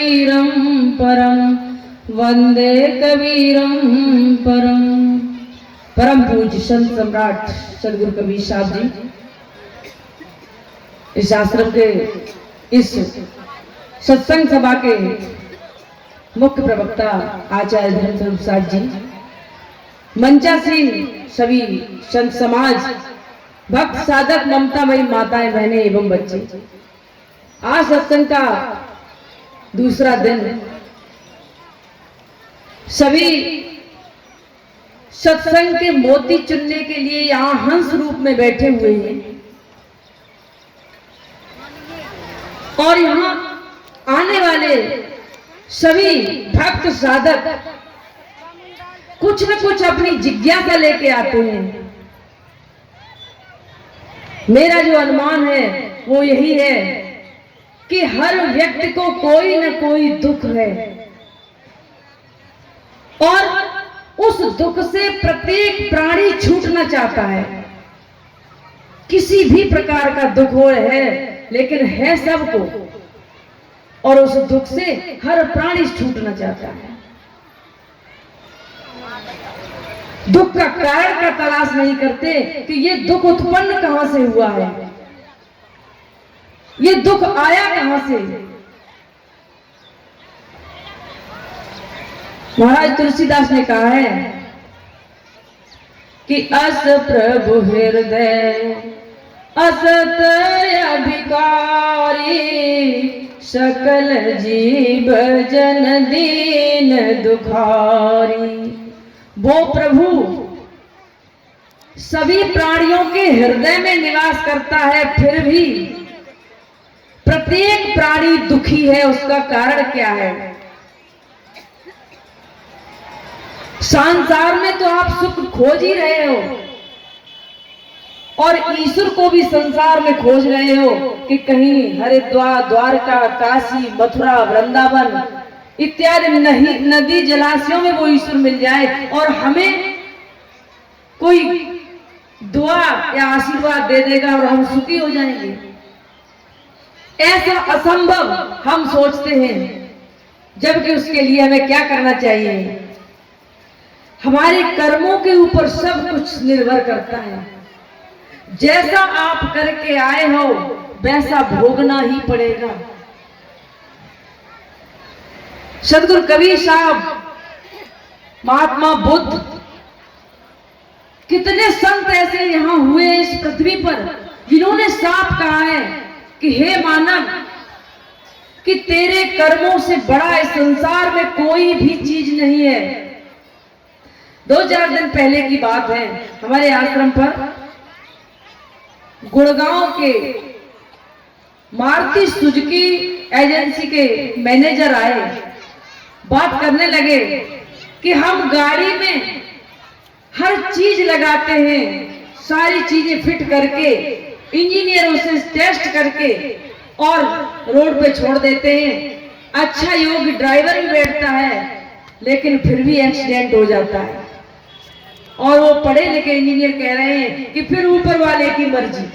कबीरम परम, वंदे कबीरम परम। परम पूज्य संत सम्राट सदगुरु कबीर साहब जी इस आश्रम के इस सत्संग सभा के मुख्य प्रवक्ता आचार्य धर्मस्वरूप साहब जी, मंचासीन सभी संत समाज, भक्त साधक, ममतामयी माताएं, बहनें एवं बच्चे, आज सत्संग का दूसरा दिन सभी सत्संग के मोती चुनने के लिए यहां हंस रूप में बैठे हुए हैं और यहां आने वाले सभी भक्त साधक कुछ न कुछ अपनी जिज्ञासा लेके आते हैं। मेरा जो अनुमान है वो यही है कि हर व्यक्ति को कोई न कोई दुख है और उस दुख से प्रत्येक प्राणी छूटना चाहता है। किसी भी प्रकार का दुख हो है, लेकिन है सबको, और उस दुख से हर प्राणी छूटना चाहता है। दुख का कारण का तलाश नहीं करते कि ये दुख उत्पन्न कहां से हुआ है, ये दुख आया कहां से। महाराज तुलसीदास ने कहा है कि अस प्रभु हृदय असत अभिकारी, सकल जीव जन दीन दुखारी। वो प्रभु सभी प्राणियों के हृदय में निवास करता है, फिर भी प्रत्येक प्राणी दुखी है। उसका कारण क्या है? संसार में तो आप सुख खोज ही रहे हो और ईश्वर को भी संसार में खोज रहे हो कि कहीं हरिद्वार, द्वारका, काशी, मथुरा, वृंदावन इत्यादि नदी जलाशयों में वो ईश्वर मिल जाए और हमें कोई दुआ या आशीर्वाद दे देगा और हम सुखी हो जाएंगे। ऐसा असंभव हम सोचते हैं, जबकि उसके लिए हमें क्या करना चाहिए? हमारे कर्मों के ऊपर सब कुछ निर्भर करता है। जैसा आप करके आए हो वैसा भोगना ही पड़ेगा। सदगुरु कबीर साहब, महात्मा बुद्ध, कितने संत ऐसे यहां हुए इस पृथ्वी पर जिन्होंने साफ कहा है कि हे मानव, कि तेरे कर्मों से बड़ा इस संसार में कोई भी चीज नहीं है। 2-4 दिन पहले की बात है, हमारे आश्रम पर गुड़गांव के मारुति सुजुकी एजेंसी के मैनेजर आए, बात करने लगे कि हम गाड़ी में हर चीज लगाते हैं, सारी चीजें फिट करके इंजीनियरों से टेस्ट करके और रोड पे छोड़ देते हैं। अच्छा योग्य ड्राइवर भी बैठता है, लेकिन फिर भी एक्सीडेंट हो जाता है। और वो पढ़े लिखे इंजीनियर कह रहे हैं कि फिर ऊपर वाले की मर्जी।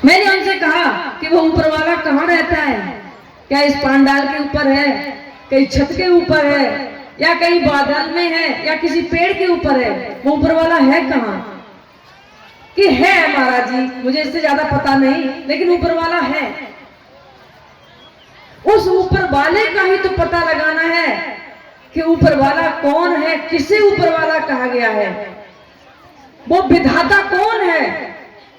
मैंने उनसे कहा कि वो ऊपर वाला कहाँ रहता है? क्या इस पांडाल के ऊपर है, कहीं छत के ऊपर है, या कहीं बादल में है, या किसी पेड़ के ऊपर है? वो ऊपर वाला है कहाँ? कि है महाराज जी, मुझे इससे ज्यादा पता नहीं, लेकिन ऊपर वाला है। उस ऊपर वाले का ही तो पता लगाना है कि ऊपर वाला कौन है, किसे ऊपर वाला कहा गया है। वो विधाता कौन है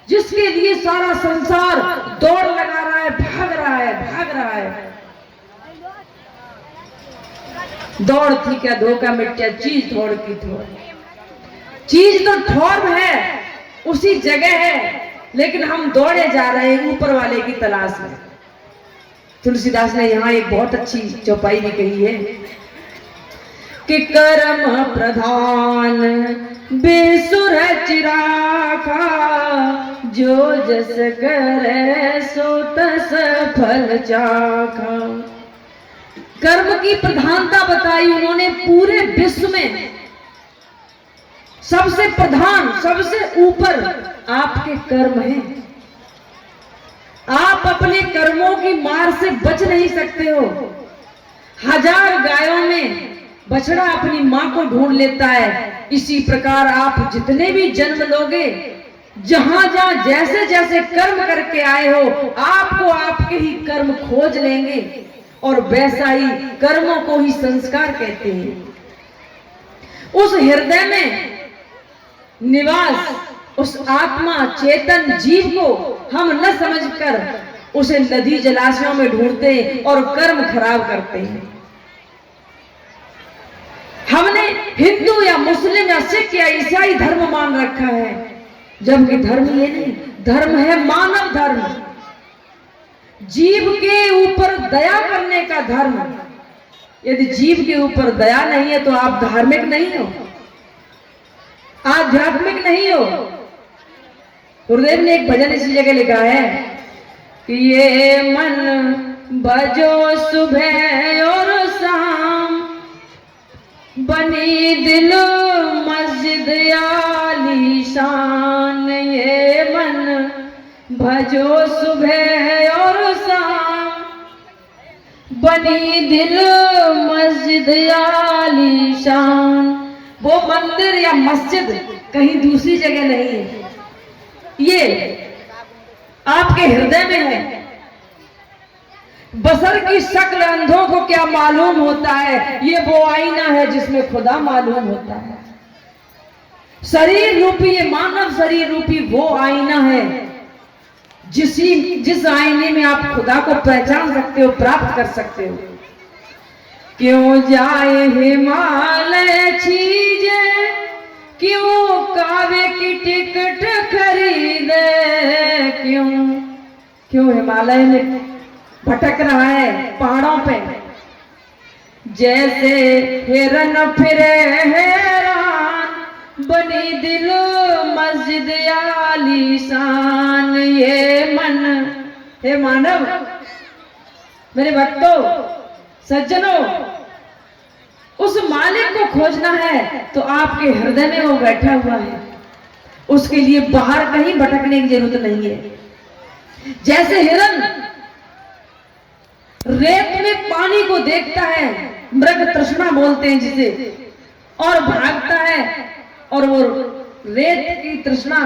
जिसके लिए सारा संसार दौड़ लगा रहा है, भाग रहा है, भाग रहा है। दौड़ थी क्या धोखा मिट्या, चीज दौड़ की थोड़। चीज तो ठौर है, उसी जगह है, लेकिन हम दौड़े जा रहे हैं ऊपर वाले की तलाश में। तुलसीदास ने यहाँ एक बहुत अच्छी चौपाई भी कही है कि कर्म प्रधान बेसुर चिराखा, जो जस करे सो तस फल चाखा। कर्म की प्रधानता बताई उन्होंने। पूरे विश्व में सबसे प्रधान, सबसे ऊपर आपके कर्म हैं। आप अपने कर्मों की मार से बच नहीं सकते हो। 1000 गायों में बछड़ा अपनी मां को ढूंढ लेता है। इसी प्रकार आप जितने भी जन्म लोगे, जहां जहां जैसे जैसे कर्म करके आए हो, आपको आपके ही कर्म खोज लेंगे, और वैसा ही कर्मों को ही संस्कार कहते हैं। उस हृदय में निवास उस आत्मा चेतन जीव को हम न समझकर उसे नदी जलाशयों में ढूंढते और कर्म खराब करते हैं। हमने हिंदू या मुस्लिम या सिख या ईसाई धर्म मान रखा है, जबकि धर्म ये नहीं, धर्म है मानव धर्म, जीव के ऊपर दया करने का धर्म। यदि जीव के ऊपर दया नहीं है तो आप धार्मिक नहीं हो, आध्यात्मिक नहीं हो। गुरुदेव ने एक भजन इसी जगह लिखा है कि ये मन भजो सुबह और शाम, बनी दिल मस्जिद आलीशान। ये मन भजो सुबह और शाम, बनी दिल मस्जिद आलीशान। वो मंदिर या मस्जिद कहीं दूसरी जगह नहीं है, ये आपके हृदय में है। बसर की शक्ल अंधों को क्या मालूम होता है, ये वो आईना है जिसमें खुदा मालूम होता है। शरीर रूपी, ये मानव शरीर रूपी वो आईना है जिस आईने में आप खुदा को पहचान सकते हो, प्राप्त कर सकते हो। क्यों जाए हिमालय छीजे, क्यों कावे की टिकट खरीदे, क्यों हिमालय में भटक रहा है पहाड़ों पे, जैसे हिरन फिरे हैरान, बनी दिल मस्जिद आलीशान। ये मन, हे मानव, मेरे भक्तों, सज्जनों, उस मालिक को खोजना है तो आपके हृदय में वो बैठा हुआ है। उसके लिए बाहर कहीं भटकने की जरूरत नहीं है। जैसे हिरन रेत में पानी को देखता है, मृग तृष्णा बोलते हैं जिसे, और भागता है, और वो रेत की तृष्णा,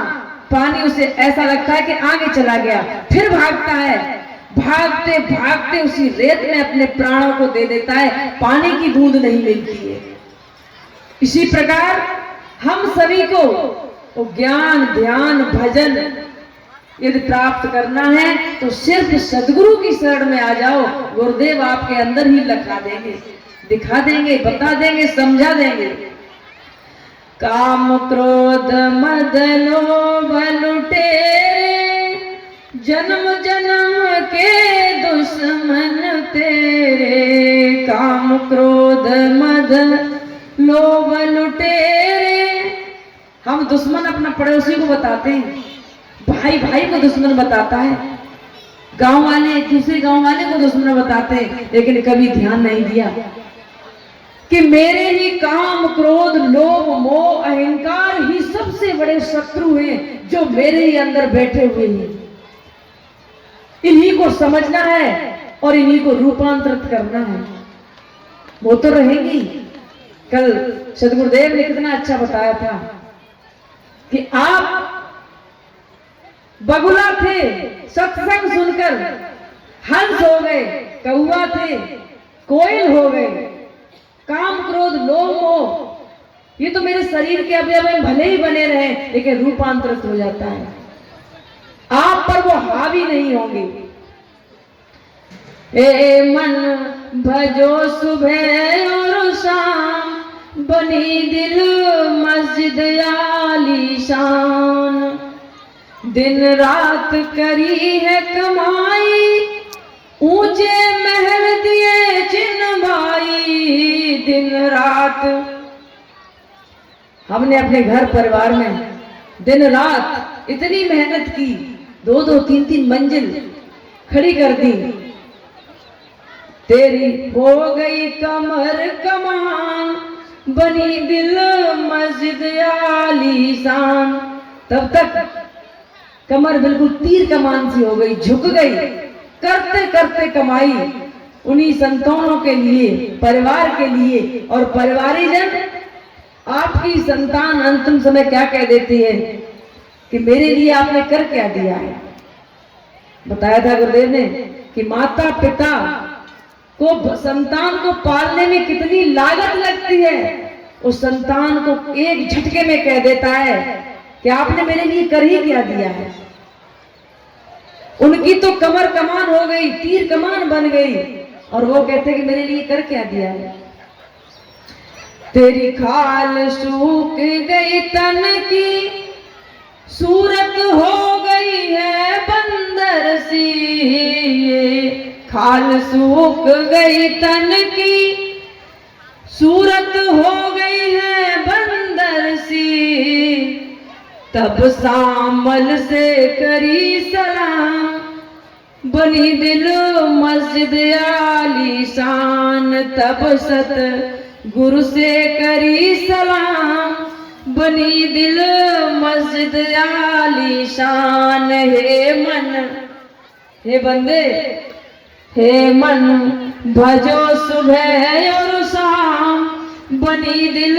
पानी उसे ऐसा लगता है कि आगे चला गया, फिर भागता है, भागते भागते उसी रेत में अपने प्राणों को दे देता है, पानी की बूंद नहीं मिलती है। इसी प्रकार हम सभी को वो ज्ञान, ध्यान, भजन यदि प्राप्त करना है तो सिर्फ सदगुरु की शरण में आ जाओ। गुरुदेव आपके अंदर ही लखा देंगे, दिखा देंगे, बता देंगे, समझा देंगे। काम क्रोध मद लोभ लुटेरे, जन्म जन्म के दुश्मन तेरे। काम क्रोध मद लोभ लुटेरे, हम दुश्मन अपना पड़ोसी को बताते हैं, भाई भाई को दुश्मन बताता है, गांव वाले दूसरे गांव वाले को दुश्मन बताते हैं, लेकिन कभी ध्यान नहीं दिया कि मेरे ही काम क्रोध लोभ मोह अहंकार ही सबसे बड़े शत्रु हैं जो मेरे ही अंदर बैठे हुए हैं। इन्हीं को समझना है और इन्हीं को रूपांतरित करना है। वो तो रहेंगी। कल सदगुरुदेव ने कितना अच्छा बताया था कि आप बगुला थे, सत्संग सुनकर हंस हो गए, कौवा थे, कोयल हो गए। काम क्रोध लोभ मोह ये तो मेरे शरीर के अवयव में भले ही बने रहे, लेकिन रूपांतरित हो जाता है, आप पर वो हावी नहीं होंगे। ए मन भजो सुबह और शाम, बनी दिल मस्जिद आलीशान। दिन रात करी है कमाई, ऊंचे महल दिए चिन्हवाई। दिन रात हमने अपने घर परिवार में दिन रात इतनी मेहनत की, 2-2 3-3 मंजिल खड़ी कर दी। तेरी हो गई कमर कमान, बनी दिल मस्जिद आलीशान। तब तक कमर बिल्कुल तीर कमान सी हो गई, झुक गई। करते करते कमाई उन्हीं संतानों के लिए, परिवार के लिए, और परिवारीजन आपकी संतान अंतिम समय क्या कह देती है कि मेरे लिए आपने कर क्या दिया है। बताया था गुरुदेव ने कि माता पिता को संतान को पालने में कितनी लागत लगती है, उस संतान को एक झटके में कह देता है कि आपने मेरे लिए कर ही क्या दिया है। उनकी तो कमर कमान हो गई, तीर कमान बन गई, और वो कहते कि मेरे लिए कर क्या दिया है। तेरी खाल सूख गई तन की, सूरत हो गई है बंदर सी। खाल सूख गई तन की, सूरत हो गई है बंदर सी। तब सामल से करी सलाम, बनी दिल मस्जिद आलीशान। तब सत गुरु से करी सलाम, बनी दिल मस्जिद आलीशान। हे मन, हे बंदे, हे मन भजो सुबह और शाम, बनी दिल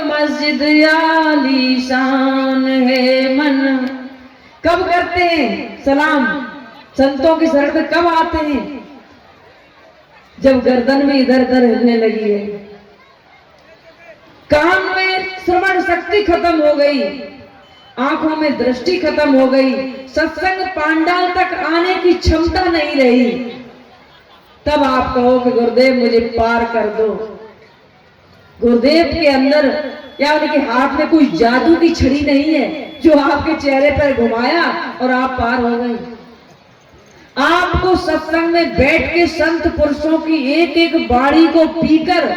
मस्जिद आलीशान। हे मन, कब करते हैं सलाम संतों की शरण में, कब आते हैं? जब गर्दन में इधर उधर हिलने लगी है, कान में श्रवण शक्ति खत्म हो गई, आंखों में दृष्टि खत्म हो गई, सत्संग पांडाल तक आने की क्षमता नहीं रही, तब आप कहो कि गुरुदेव मुझे पार कर दो। गुरुदेव के अंदर या उनके हाथ में कोई जादू की छड़ी नहीं है जो आपके चेहरे पर घुमाया और आप पार हो गए। आपको सत्संग में बैठ के संत पुरुषों की एक एक बाणी को पीकर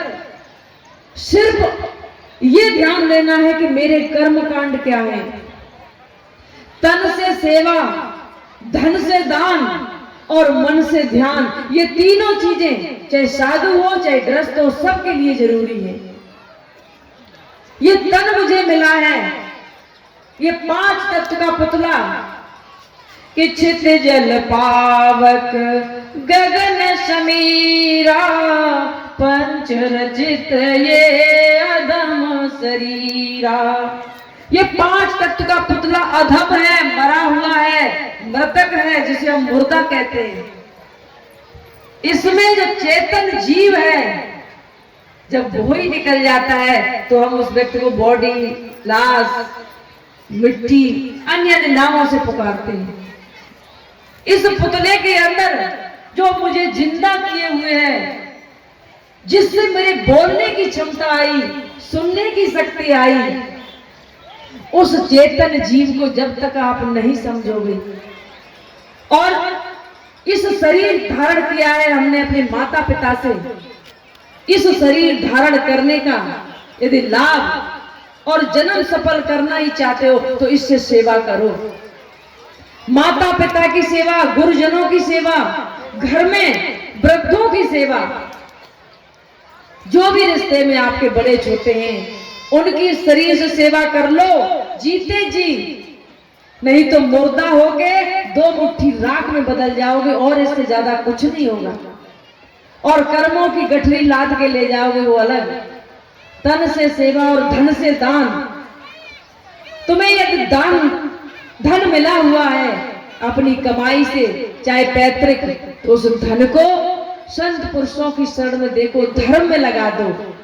सिर्फ ये ध्यान लेना है कि मेरे कर्म कांड क्या है। तन से सेवा, धन से दान और मन से ध्यान, ये तीनों चीजें चाहे साधु हो चाहे गृहस्थ हो सबके लिए जरूरी है। ये तन मुझे मिला है, ये 5 तत्व का पुतला कि छित जल पावक गगन समीरा, पंच रचित ये अधम शरीरा। ये 5 तत्व का पुतला अधम है, मरा हुआ है, मृतक है, जिसे हम मुर्दा कहते हैं। इसमें जो चेतन जीव है, जब वो ही निकल जाता है तो हम उस व्यक्ति को बॉडी, लाश, मिट्टी, अन्य अन्य नामों से पुकारते हैं। इस पुतले के अंदर जो मुझे जिंदा किए हुए हैं, जिससे मेरे बोलने की क्षमता आई, सुनने की शक्ति आई, उस चेतन जीव को जब तक आप नहीं समझोगे, और इस शरीर धारण किया है हमने अपने माता पिता से, इस शरीर धारण करने का यदि लाभ और जन्म सफल करना ही चाहते हो तो इससे सेवा करो। माता पिता की सेवा, गुरुजनों की सेवा, घर में वृद्धों की सेवा, जो भी रिश्ते में आपके बड़े छोटे हैं उनकी शरीर से सेवा कर लो जीते जी, नहीं तो मुर्दा होके 2 मुट्ठी राख में बदल जाओगे और इससे ज्यादा कुछ नहीं होगा। और कर्मों की गठरी लाद के ले जाओगे वो अलग। तन से सेवा और धन से दान। तुम्हें यदि दान धन मिला हुआ है अपनी कमाई से, चाहे पैतृक, तो उस धन को संत पुरुषों की शरण में देखो, धर्म में लगा दो।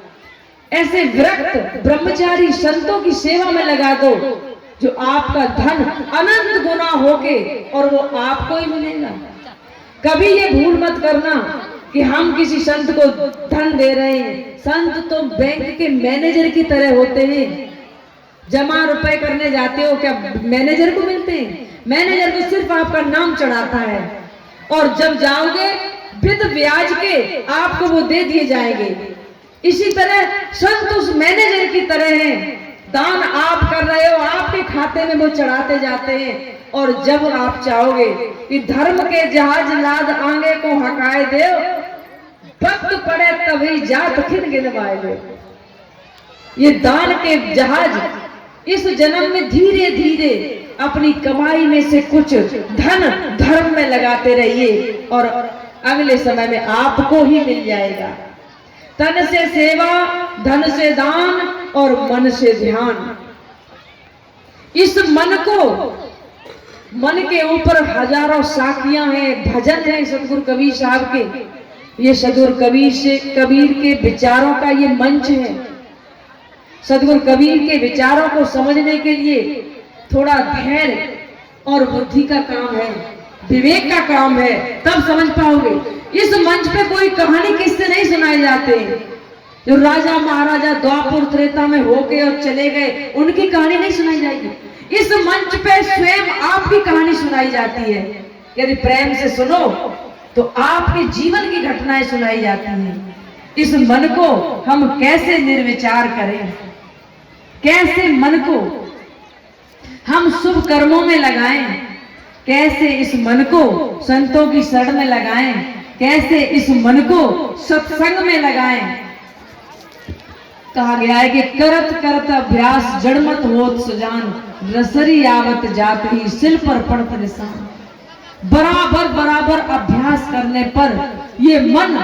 ऐसे विरक्त ब्रह्मचारी संतों की सेवा में लगा दो, जो आपका धन अनंत गुना होके और वो आपको ही मिलेगा। कभी ये भूल मत करना कि हम किसी संत को धन दे रहे हैं। संत तो बैंक के मैनेजर की तरह होते हैं। जमा रुपए करने जाते हो, क्या मैनेजर को मिलते हैं? मैनेजर तो सिर्फ आपका नाम चढ़ाता है, और जब जाओगे विद ब्याज के आपको वो दे दिए जाएंगे। इसी तरह संत उस मैनेजर की तरह हैं। दान आप कर रहे हो, आपके खाते में वो चढ़ाते जाते हैं, और जब आप चाहोगे कि धर्म के जहाज लाद आगे को हकाए दे, वक्त पड़े तभी जात खिन गिनवाए दे। ये दान के जहाज इस जन्म में धीरे धीरे अपनी कमाई में से कुछ धन धर्म में लगाते रहिए और अगले समय में आपको ही मिल जाएगा। तन से सेवा, धन से दान और मन से ध्यान। इस मन के ऊपर हजारों साखियां हैं, भजन हैं सतगुरु कबीर साहब के। ये सतगुरु कबीर के विचारों का ये मंच है। सतगुरु कबीर के विचारों को समझने के लिए थोड़ा धैर्य और बुद्धि का काम है, विवेक का काम है, तब समझ पाओगे। इस मंच पे कोई कहानी किससे नहीं सुनाए जाते। जो राजा महाराजा द्वापर त्रेता में होके और चले गए, उनकी कहानी नहीं सुनाई जाएगी। इस मंच पे स्वयं आपकी कहानी सुनाई जाती है। यदि प्रेम से सुनो तो आपके जीवन की घटनाएं सुनाई जाती हैं। इस मन को हम कैसे निर्विचार करें, कैसे मन को हम शुभ कर्मों में लगाएं, कैसे इस मन को संतों की शरण में लगाएं, कैसे इस मन को सत्संग में लगाएं। कहा गया है कि करत करत अभ्यास जड़मत होत सुजान, रसरी आवत जात ही सिल पर पड़त निशान। बराबर बराबर अभ्यास करने पर ये मन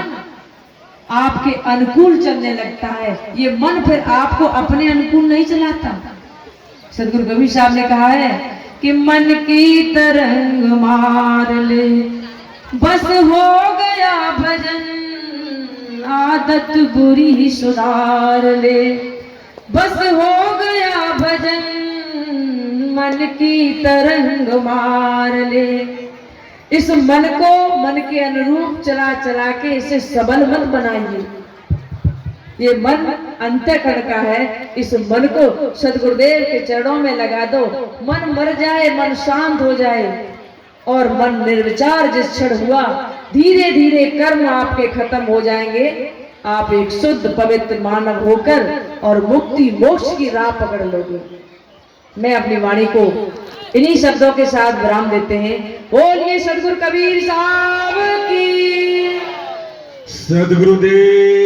आपके अनुकूल चलने लगता है। ये मन फिर आपको अपने अनुकूल नहीं चलाता। सतगुरु कबीर साहब ने कहा है कि मन की तरंग मार ले, बस हो गया भजन, आदत बुरी सुधार ले। बस हो गया भजन, मन की तरंग मार ले। इस मन को मन के अनुरूप चला चला के इसे सबल मत बनाइए। ये मन अंतःकरण का है। इस मन को सदगुरुदेव के चरणों में लगा दो। मन मर जाए, मन शांत हो जाए और मन निर्विचार जिस क्षण हुआ, धीरे धीरे कर्म आपके खत्म हो जाएंगे। आप एक शुद्ध पवित्र मानव होकर और मुक्ति मोक्ष की राह पकड़ लोगे। मैं अपनी वाणी को इन्हीं शब्दों के साथ विराम देते हैं। बोलिए सदगुरु कबीर साहब की। सदगुरुदेव